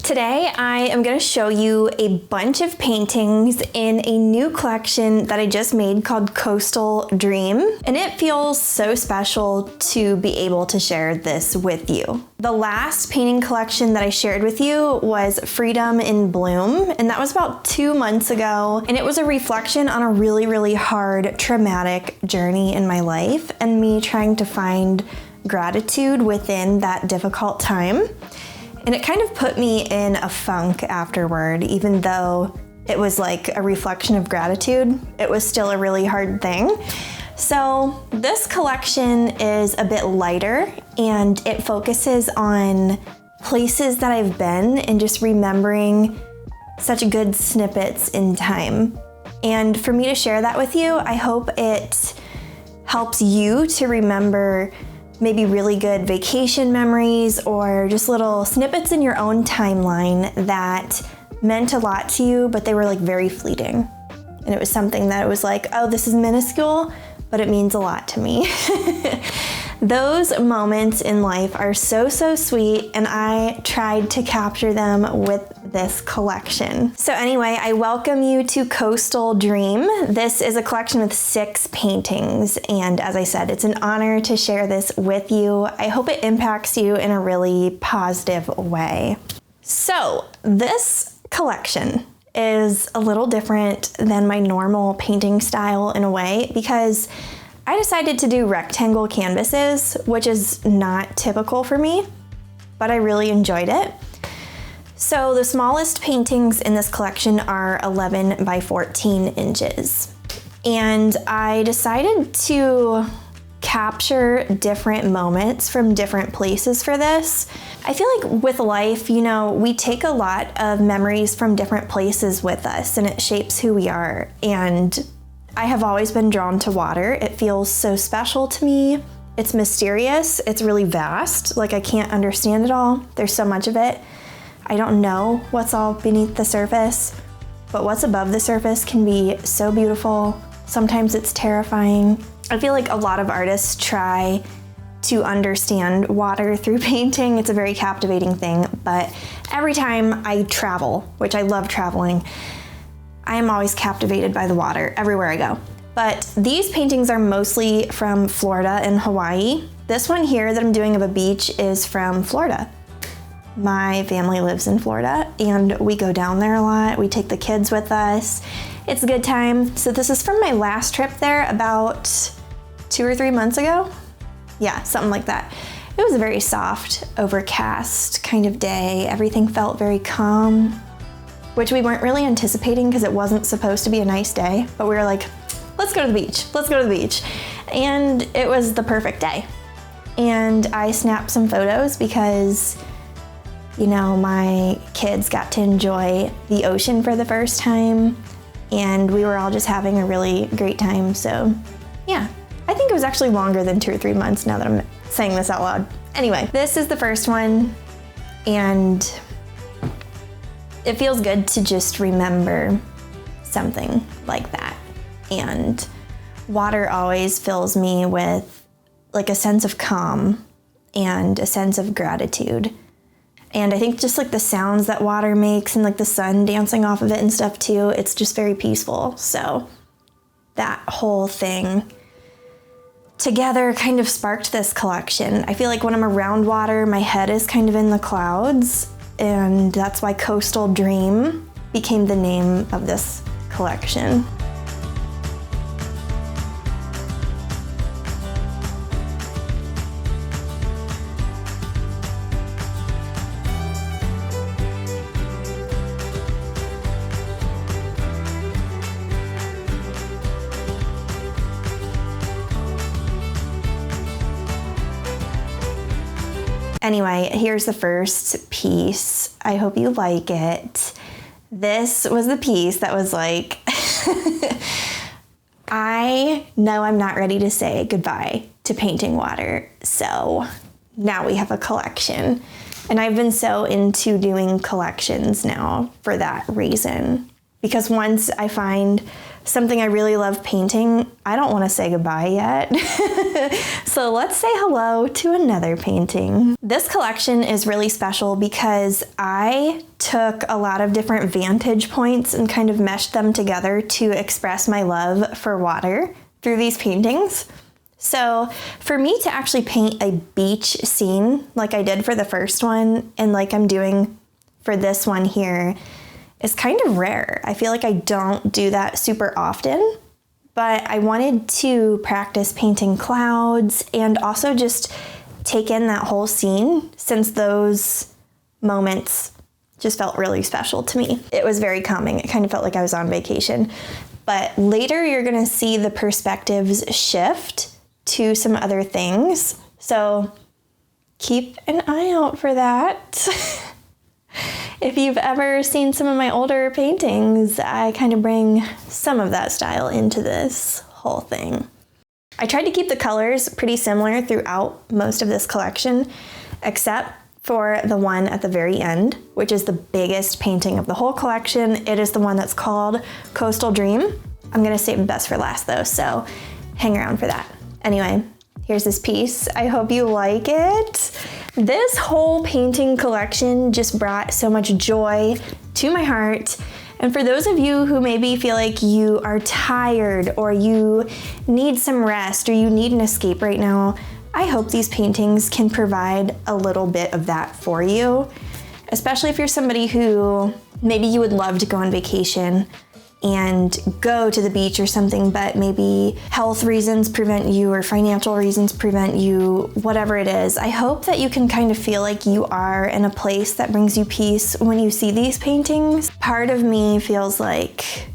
Today I am going to show you a bunch of paintings in a new collection that I just made called Coastal Dream, and it feels so special to be able to share this with you. The last painting collection that I shared with you was Freedom in Bloom, and that was about 2 months ago, and it was a reflection on a really hard, traumatic journey in my life and me trying to find gratitude within that difficult time. And it kind of put me in a funk afterward, even though it was like a reflection of gratitude. It was still a really hard thing. So this collection is a bit lighter and it focuses on places that I've been and just remembering such good snippets in time. And for me to share that with you, I hope it helps you to remember maybe really good vacation memories or just little snippets in your own timeline that meant a lot to you, but they were like very fleeting. And it was something that it was like, oh, this is minuscule, but it means a lot to me. Those moments in life are so sweet, and I tried to capture them with this collection. So anyway, I welcome you to Coastal Dream. This is a collection with 6 paintings, and as I said, it's an honor to share this with you. I hope it impacts you in a really positive way. So this collection is a little different than my normal painting style in a way, because I decided to do rectangle canvases, which is not typical for me, but I really enjoyed it. So the smallest paintings in this collection are 11 by 14 inches. And I decided to capture different moments from different places for this. I feel like with life, you know, we take a lot of memories from different places with us, and it shapes who we are. And I have always been drawn to water. It feels so special to me. It's mysterious. It's really vast. Like, I can't understand it all. There's so much of it. I don't know what's all beneath the surface, but what's above the surface can be so beautiful. Sometimes it's terrifying. I feel like a lot of artists try to understand water through painting. It's a very captivating thing, but every time I travel, which I love traveling, I am always captivated by the water everywhere I go. But these paintings are mostly from Florida and Hawaii. This one here that I'm doing of a beach is from Florida. My family lives in Florida and we go down there a lot. We take the kids with us. It's a good time. So this is from my last trip there about 2 or 3 months ago. Yeah, something like that. It was a very soft, overcast kind of day. Everything felt very calm, which we weren't really anticipating because it wasn't supposed to be a nice day, but we were like, let's go to the beach, let's go to the beach. And it was the perfect day. And I snapped some photos because, you know, my kids got to enjoy the ocean for the first time, and we were all just having a really great time. So yeah, I think it was actually longer than 2 or 3 months now that I'm saying this out loud. Anyway, this is the first one, and it feels good to just remember something like that. And water always fills me with like a sense of calm and a sense of gratitude. And I think just like the sounds that water makes and like the sun dancing off of it and stuff too, it's just very peaceful. So that whole thing together kind of sparked this collection. I feel like when I'm around water, my head is kind of in the clouds, and that's why Coastal Dream became the name of this collection. Anyway, here's the first piece. I hope you like it. This was the piece that was like, I know I'm not ready to say goodbye to painting water, so now we have a collection. And I've been so into doing collections now for that reason. because once I find something I really love painting, I don't want to say goodbye yet. So let's say hello to another painting. This collection is really special because I took a lot of different vantage points and kind of meshed them together to express my love for water through these paintings. So for me to actually paint a beach scene like I did for the first one and like I'm doing for this one here is kind of rare. I feel like I don't do that super often, but I wanted to practice painting clouds and also just take in that whole scene since those moments just felt really special to me. It was very calming. It kind of felt like I was on vacation. But later you're gonna see the perspectives shift to some other things. So keep an eye out for that. If you've ever seen some of my older paintings, I kind of bring some of that style into this whole thing. I tried to keep the colors pretty similar throughout most of this collection, except for the one at the very end, which is the biggest painting of the whole collection. It is the one that's called Coastal Dream. I'm gonna save the best for last though, so hang around for that. Anyway, here's this piece. I hope you like it. This whole painting collection just brought so much joy to my heart. And for those of you who maybe feel like you are tired or you need some rest or you need an escape right now, I hope these paintings can provide a little bit of that for you, especially if you're somebody who maybe you would love to go on vacation and go to the beach or something, but maybe health reasons prevent you or financial reasons prevent you, whatever it is. I hope that you can kind of feel like you are in a place that brings you peace when you see these paintings. Part of me feels like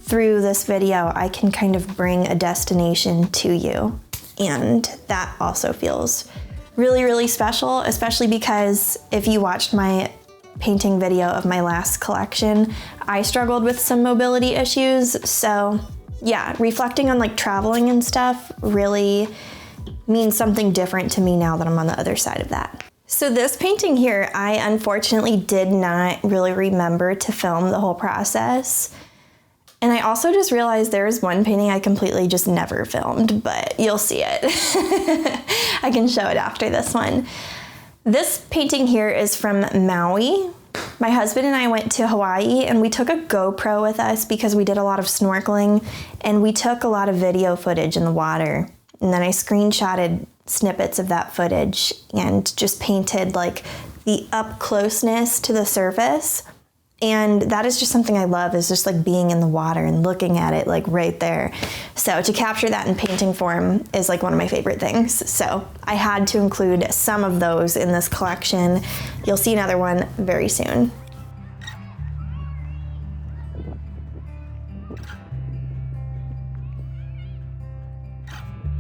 through this video, I can kind of bring a destination to you. And that also feels really, really special, especially because if you watched my painting video of my last collection, I struggled with some mobility issues. So yeah, reflecting on like traveling and stuff really means something different to me now that I'm on the other side of that. So this painting here, I unfortunately did not really remember to film the whole process. And I also just realized there was one painting I completely just never filmed, but you'll see it. I can show it after this one. This painting here is from Maui. My husband and I went to Hawaii and we took a GoPro with us because we did a lot of snorkeling and we took a lot of video footage in the water. And then I screenshotted snippets of that footage and just painted like the up closeness to the surface. And that is just something I love, is just like being in the water and looking at it like right there. So to capture that in painting form is like one of my favorite things. So I had to include some of those in this collection. You'll see another one very soon.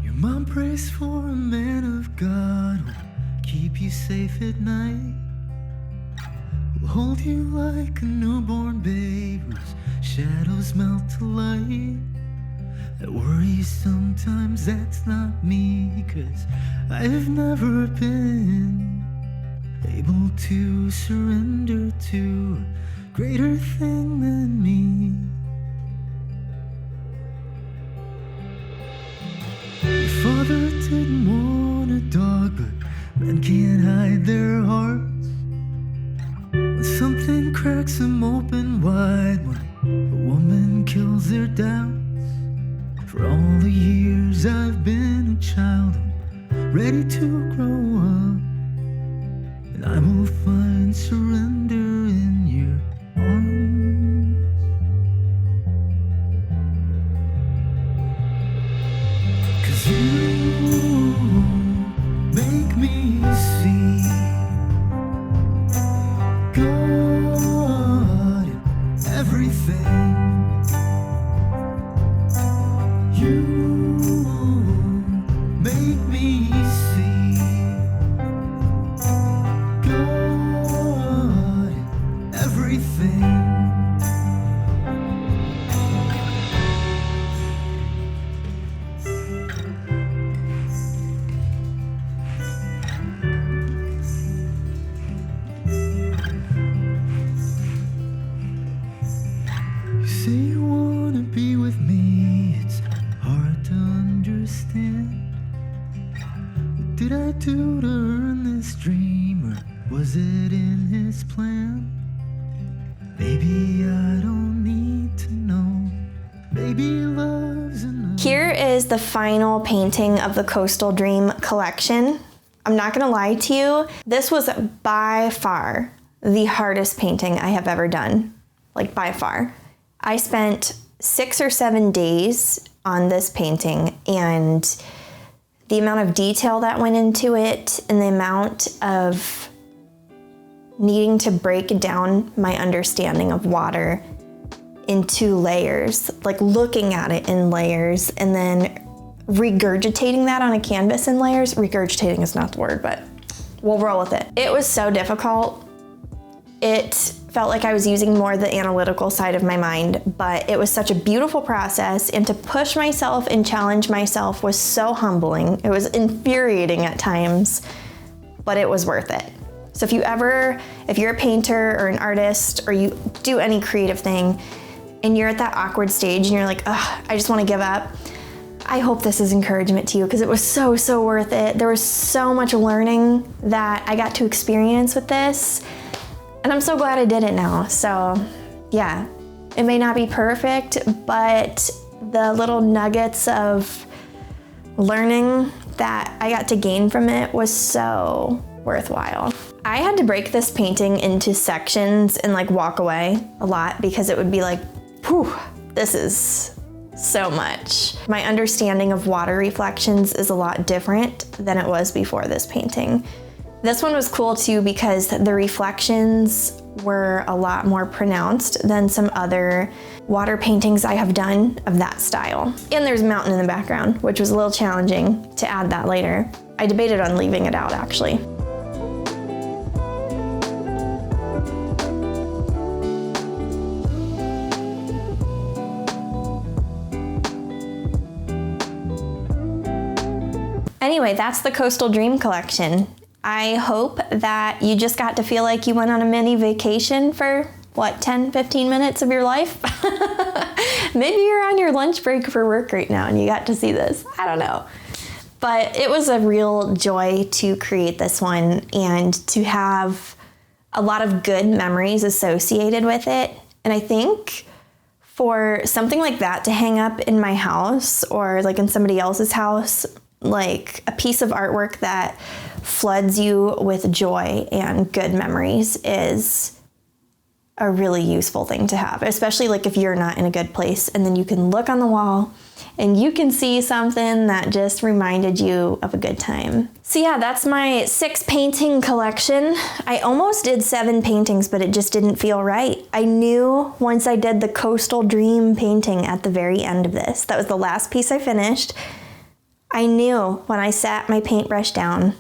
Your mom prays for a man of God who'll keep you safe at night. Will hold you like a newborn babe whose shadows melt to light. I worry sometimes that's not me, 'cause I've never been able to surrender to a greater thing than me. Your father didn't want a dog, but men can't hide their hearts. When something cracks them open wide, when a woman kills their doubts. For all the years I've been a child, I'm ready to grow up, and I will find surrender in your arms. 'Cause you make me see God in everything. You make me see God in everything. the final painting of the Coastal Dream collection. I'm not gonna lie to you, this was by far the hardest painting I have ever done, like by far. I spent 6 or 7 days on this painting, and the amount of detail that went into it and the amount of needing to break down my understanding of water into layers, like looking at it in layers and then regurgitating that on a canvas in layers. Regurgitating is not the word, but we'll roll with it. It was so difficult. It felt like I was using more the analytical side of my mind, but it was such a beautiful process, and to push myself and challenge myself was so humbling. It was infuriating at times, but it was worth it. So if you're a painter or an artist, or you do any creative thing, and you're at that awkward stage and you're like, ugh, I just want to give up, I hope this is encouragement to you, because it was so, so worth it. There was so much learning that I got to experience with this, and I'm so glad I did it now. So yeah, it may not be perfect, but the little nuggets of learning that I got to gain from it was so worthwhile. I had to break this painting into sections and like walk away a lot, because it would be like, whew, this is so much. My understanding of water reflections is a lot different than it was before this painting. This one was cool too, because the reflections were a lot more pronounced than some other water paintings I have done of that style. And there's a mountain in the background, which was a little challenging to add that later. I debated on leaving it out actually. Anyway, that's the Coastal Dream collection. I hope that you just got to feel like you went on a mini vacation for, what, 10, 15 minutes of your life? Maybe you're on your lunch break for work right now and you got to see this. I don't know. But it was a real joy to create this one and to have a lot of good memories associated with it. And I think for something like that to hang up in my house or like in somebody else's house, like a piece of artwork that floods you with joy and good memories, is a really useful thing to have, especially like if you're not in a good place, and then you can look on the wall and you can see something that just reminded you of a good time. So yeah, that's my 6 painting collection. I almost did 7 paintings, but it just didn't feel right. I knew once I did the Coastal Dream painting at the very end of this, that was the last piece I finished. I knew when I sat my paintbrush down,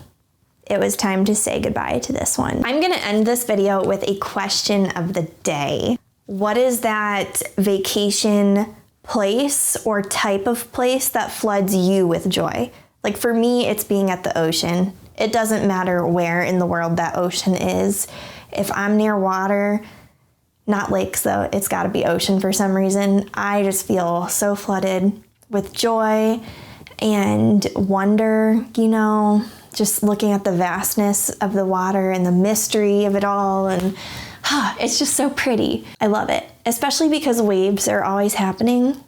it was time to say goodbye to this one. I'm gonna end this video with a question of the day. What is that vacation place or type of place that floods you with joy? Like for me, it's being at the ocean. It doesn't matter where in the world that ocean is. If I'm near water, not lakes though, it's gotta be ocean for some reason, I just feel so flooded with joy and wonder, you know, just looking at the vastness of the water and the mystery of it all, and it's just so pretty. I love it, especially because waves are always happening,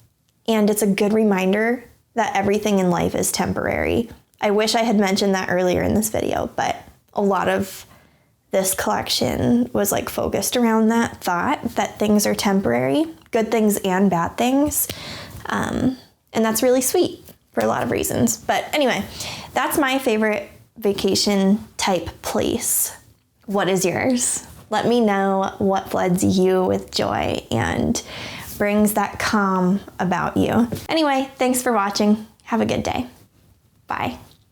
and it's a good reminder that everything in life is temporary. I wish I had mentioned that earlier in this video, but a lot of this collection was like focused around that thought that things are temporary, good things and bad things, and that's really sweet for a lot of reasons. But anyway, that's my favorite vacation type place. What is yours? Let me know what floods you with joy and brings that calm about you. Anyway, thanks for watching. Have a good day. Bye.